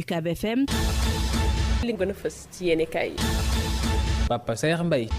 UCAB FM. li gën a fës ci yéenekaay yi. Papa Saer Mbaye.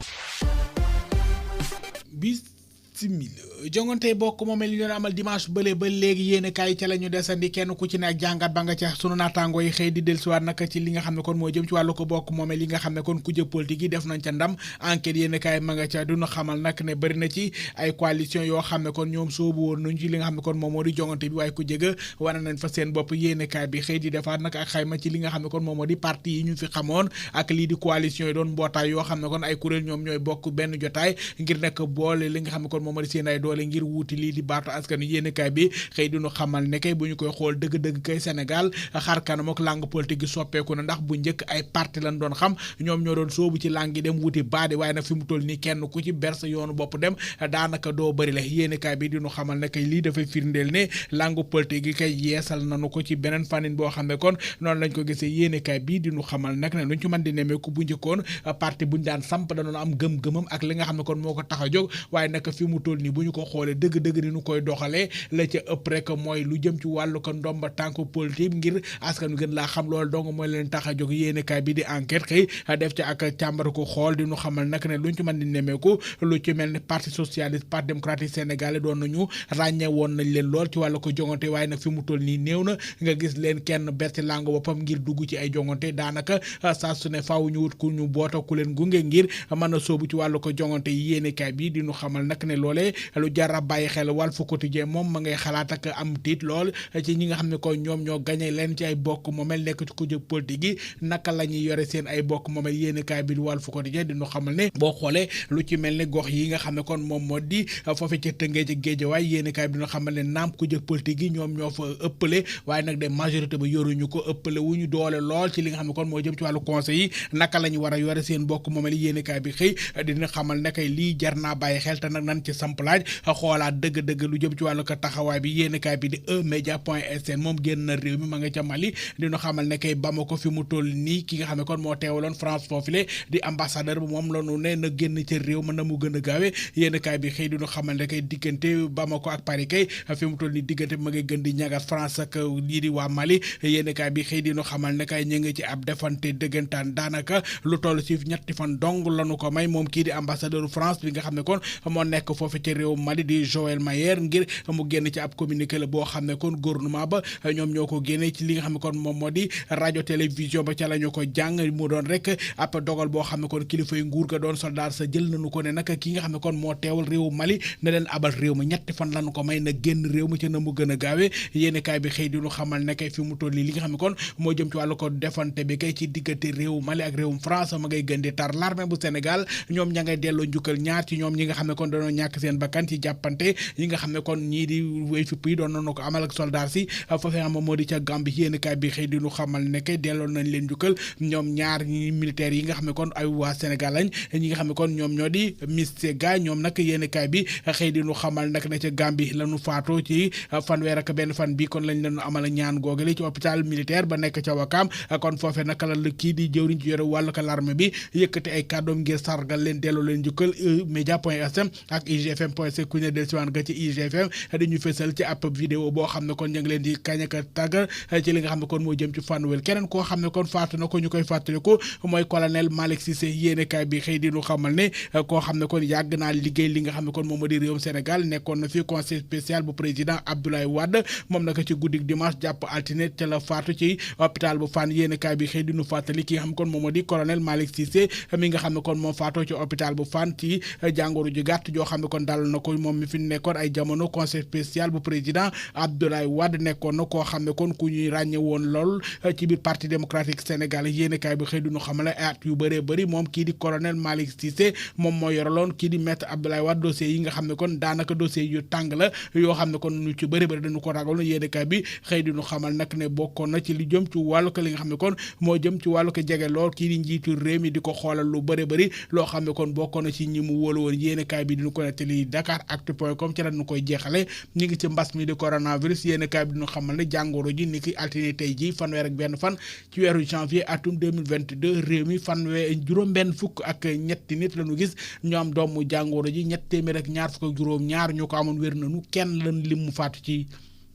jongante bokk moomel yi doon amal dimanche bële ba léegi yéene kaay ca la ñu desandi kenn ku ci ne ak jàngat ba nga ca sunu naataangoo yi xëy di dellusiwaat nag ci li nga xam ne kon moo jëm ci wàllu ko bokk moomel yi nga xam ne kon ku jëpp politique yi def nañ ca ndam enquête yéene kaay ma nga ca duñu xamal nag ne bëri na ci ay coalition yoo xam ne kon ñoom soobu woon nañ ci li nga xam ne kon moom moo di jongante bi waaye ku jëga wane nañ fa seen bopp yéene kaay bi xëy di defaat nag ak xayma ci li nga xam ne kon moom moo di parti yi ñu fi xamoon ak lii di coalition yi doon mbootaay yoo xam ne kon ay kuréel ñoom ñooy bokk benn jotaay ngir nekk boole li nga xam ne kon moom moo di seen ay doole ngir wuuti lii di baatu askan yéenekaay bi xëy dinu xamal ne kay bu ñu koy xool dëgg-dëgg kay Sénégal xar kanam ak langue politique gi soppeeku na ndax bu njëkk ay parti lañ doon xam ñoom ñoo doon soobu ci langue yi dem wuti baade waaye nag fi mu toll nii kenn ku ci bersa yoonu bopp dem daanaka doo bëri la yéenekaay bi dinu xamal ne kay lii dafay firndeel ne langue politique gi kay yeesal nañu ko ci beneen fanin boo xam ne kon noonu lañ ko gisee yéenekaay bi dinu xamal nag ne luñ ci mën di nemmeeku bu njëkkoon parti buñ daan samp danoon am gëm-gëmam ak li nga xam ne kon moo ko tax a jóg waaye nag fi mu toll nii bu ñu ko xoolee dëgg-dëgg ni ñu koy doxalee la ca ëpp rek mooy lu jëm ci wàllu ko ndomba tànk politique ngir askan wi gën laa xam loolu dong mooy leen tax a jóg yéenekaay bi di enquête xëy def ci ak càmbar ko xool di ñu xamal nag ne luñ ci mën di nemeeku lu ci mel ni parti socialiste parti démocratique sénégalais doon nañu ràññee woon nañ leen lool ci wàllu ko jongante waaye nag fi mu toll nii néew na nga gis leen kenn ber ci làngu boppam ngir dugg ci ay jongante daanaka saa su ne faaw ñu wut ku ñu boota ku leen gunge ngir mën a soobu ci wàllu ko jongante yéenekaay bi di ñu xamal nag ne loolee lu jar a bàyyi xel Walf Quotidien moom ma ngay xalaat ak am tiit lool ci ñi nga xam ne ko ñoom ñoo gañe leen ci ay bokk moomel nekk ci kujje politique yi naka la ñuy yore seen ay bokk moomel yéenekaay bi Walf Quotidien di ñu xamal ne boo xoolee lu ci mel ni gox yi nga xam ne kon moom moo di foofu ci Tëngéej ci Géejawaay yéenekaay bi di ñu xamal ne naam kujje politique yi ñoom ñoo fa ëppale waaye nag de majorité ba yoruñu ko ëppale wu ñu doole lool ci li nga xam ne kon moo jëm ci wàllu conseil yi naka la ñu war a yore seen bokk moomel yéenekaay bi xëy dina xamal ne kay lii jar naa bàyyi xel te nag nan ci samplaaj xoolaat dëgg-dëgg lu jëm ci wàllu ko taxawaay bi yéenekaay bi di eMédia.sn moom génn na réew mi ma nga ca Mali dinu xamal ne kay Bamako fi mu toll nii ki nga xam ne kon moo teewaloon France foofule di ambassadeur bi moom la ñu ne na génn ca réew ma na mu gën a gaawe yéenekaay bi xëy dinu xamal ne kay diggante Bamako ak Paris kay fi mu toll nii diggante bi ma ngay gën di ñagas France ak lii di waa Mali yéenekaay bi xëy dinu xamal ne kay ñu ngi ci ab defante dëggantaan daanaka lu toll ci ñetti fan dong lañu ko may moom kii di ambassadeur France bi nga xam ne kon moo nekk foofu ca réew Mali di Joël Mayer ngir mu génn ci ab communiqué la boo xam ne kon gouvernement ba ñoom ñoo ko génne ci li nga xam ne kon moom moo di rajo télévision ba ca la ñu ko jàng mu doon rek ab dogal boo xam ne kon kilifa yi nguur ga doon soldat sa jël nañu ko ne nag ki nga xam ne kon moo teewal réew Mali ne leen abal réew ma ñetti fan lañu ko may na génn réew ma ci na mu gën a gaawee yéenekaay bi xëy di ñu xamal ne kay fi mu toll li nga xam ne kon moo jëm ci wàllu ko defante bi kay ci diggante réew Mali ak réewum France ma ngay gën di tar l'armée bu Sénégal ñoom ña ngay delloo njukkal ñaar ci ñoom ñi nga xam ne kon dañoo ñàkk seen bakkan ci jàppante yi nga xam ne kon ñii di wéy fipp yi doon nañu ko amal ak soldat si foofee am moo di ca Gambie yéenekaay bi xëy di ñu xamal ne kay delloo nañ leen njukkal ñoom ñaar ñi militaires yi nga xam ne kon ay waa Sénégal lañ ñi nga xam ne kon ñoom ñoo di Miss Sega ñoom nag yéenekaay bi xëy di ñu xamal nag ne ca Gambie lañu faatoo ci fanweer ak benn fan bi kon lañ leen amal ñaan googale ci hôpital militaire ba nekk ca Wakam kon foofee naka la kii di jëwriñ ci yore wàllu ko l'armée bi yëkkati ay kàddoom ngir sargal leen delloo leen njukkal Média.sn ak IGFM.sn ku ne del siwaan ga ci IGFM dañu fësal ci ab vidéo boo xam ne kon ñu ngi leen di kañ ak tàggal ci li nga xam ne kon moo jëm ci fanwel keneen koo xam ne kon faatu na ko ñu koy fàttaliku mooy colonel Malick Cissé yéenekaay bi xëy di ñu xamal ne koo xam ne kon yàgg naa liggéey li nga xam ne kon moom moo di réewum Sénégal nekkoon na fi conseil spécial bu président Abdoulaye Wade moom naka ci guddik dimanche jàpp altine ca la faatu ci hôpital bu Fann yéenekaay bi xëy di ñu fàttali ki nga xam ne kon moom moo di colonel Malick Cissé mi nga xam ne kon moom faatoo ci hôpital bu Fann ci jàngoro ju gàtt joo xam ne kon dal na ko moom mi fi nekkoon ay jamono conseil spécial bu président Abdoulaye Wade nekkoon na koo xam ne kon ku ñuy ràññe woon lool ci biir parti démocratique sénégalais yéenekaay bi xëy duñu xamale at yu bëree bëri moom kii di colonel Malick Cissé moom moo yoraloon kii di maître Abdoulaye Wade dossier yi nga xam ne kon daanaka dossier yu tàng la yoo xam ne kon ñu ci bëri bëri dañu ko ragal yéenekaay bi xëy duñu xamal nag ne bokkoon na ci li jëm ci wàllu ko li nga xam ne kon moo jëm ci wàllu ko jege lool kii di njiitu réew mi di ko xoolal lu bëri bëri loo xam ne kon bokkoon na ci ñi mu wóolu woon yéenekaay bi diñu ko nettali Dakaractu.com ci la ñu koy jeexale ñu ngi ci mbas mi di coronavirus yéenekaay bi diñu xamal ne jàngoro ji ni ki altine tey ji fanweer ak benn fan ci weeru janvier atum 2022 réew mi fanweer juróom-benn fukk ak ñetti nit la ñu gis ñoo am doomu jàngoro ji ñett téeméer ak ñaar fukk ak juróom-ñaar ñu ko amoon wér nañu kenn lan lim mu faatu ci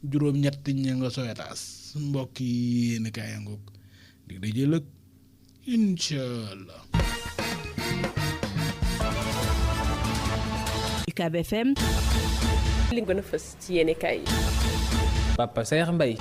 juróom-ñett ñi nga Sowetaas mbokk yi yéenekaay ngoog dig daje lëg inchallah. UCAB FM. li gën a fës ci yéenekaay yi. Papa Saer Mbaye